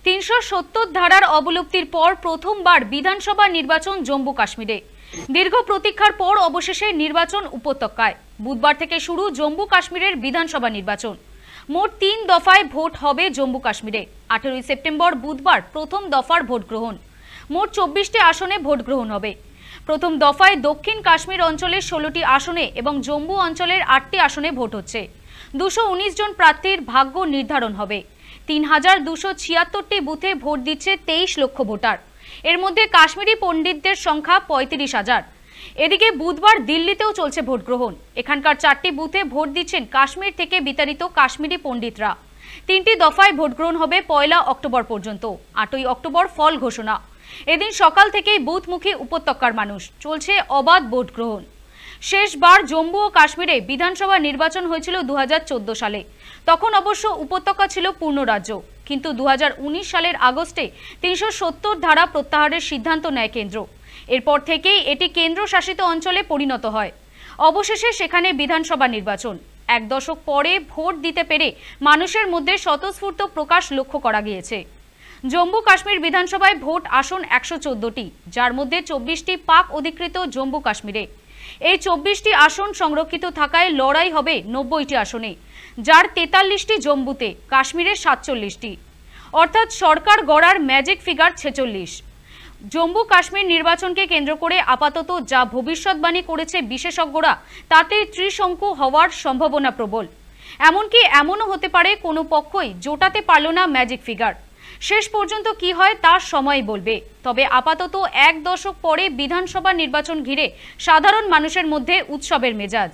370 ধারার অবলুপ্তির পর প্রথমবার বিধানসভা নির্বাচন জম্মু কাশ্মীরে। দীর্ঘ প্রতীক্ষার পর অবশেষে নির্বাচন উপত্যকায়। বুধবার থেকে শুরু জম্মু কাশ্মীরের বিধানসভা নির্বাচন। মোট 3 দফায় ভোট হবে জম্মু কাশ্মীরে। 18 সেপ্টেম্বর বুধবার প্রথম দফার ভোট গ্রহণ। মোট 24টি আসনে ভোট গ্রহণ হবে। প্রথম দফায় দক্ষিণ কাশ্মীর অঞ্চলের 16টি আসনে এবং জম্মু অঞ্চলের 8টি আসনে ভোট হচ্ছে। 219 জন প্রার্থীর ভাগ্য নির্ধারণ হবে। 3276টি বুথে ভোট দিচ্ছে 23 লক্ষ ভোটার। এর মধ্যে কাশ্মীরি পণ্ডিতদের সংখ্যা 35,000। এদিকে বুধবার দিল্লিতেও চলছে ভোট গ্রহণ। এখানকার 4টি বুথে ভোট দিচ্ছেন কাশ্মীর থেকে বিতাড়িত কাশ্মীরি পণ্ডিতরা। 3টি দফায় ভোট গ্রহণ হবে 1 অক্টোবর পর্যন্ত। 8 অক্টোবর ফল ঘোষণা। এদিন সকাল থেকেই বুথমুখী উপত্যকার মানুষ। চলছে অবাধ ভোট গ্রহণ। শেষবার জম্মু ও কাশ্মীরে বিধানসভা নির্বাচন হয়েছিল 2014 সালে। তখন অবশ্য উপত্যকা ছিল পূর্ণ রাজ্য। কিন্তু 2019 সালের আগস্টে 370 ধারা প্রত্যাহারের সিদ্ধান্ত নেয় কেন্দ্র। এরপর থেকেই এটি কেন্দ্রশাসিত অঞ্চলে পরিণত হয়। অবশেষে সেখানে বিধানসভা নির্বাচন। 1 দশক পরে ভোট দিতে পেরে মানুষের মধ্যে স্বতঃস্ফূর্ত প্রকাশ লক্ষ্য করা গিয়েছে। জম্মু কাশ্মীর বিধানসভায় ভোট আসন 114টি, যার মধ্যে 24টি পাক অধিকৃত জম্মু কাশ্মীরে। এই 24টি আসন সংরক্ষিত থাকায় লড়াই হবে 90টি আসনে, যার 43টি জম্মুতে, কাশ্মীরের 47টি। অর্থাৎ সরকার গড়ার ম্যাজিক ফিগার 46। জম্মু কাশ্মীর নির্বাচনকে কেন্দ্র করে আপাতত যা ভবিষ্যৎবাণী করেছে বিশেষজ্ঞরা, তাতে ত্রিশঙ্কু হওয়ার সম্ভাবনা প্রবল। এমনকি এমনও হতে পারে কোনো পক্ষই জোটাতে পারল না ম্যাজিক ফিগার। শেষ পর্যন্ত কি হয় তা সময় বলবে। তবে আপাতত 1 দশক পরে বিধানসভা নির্বাচন ঘিরে সাধারণ মানুষের মধ্যে উৎসবের মেজাজ।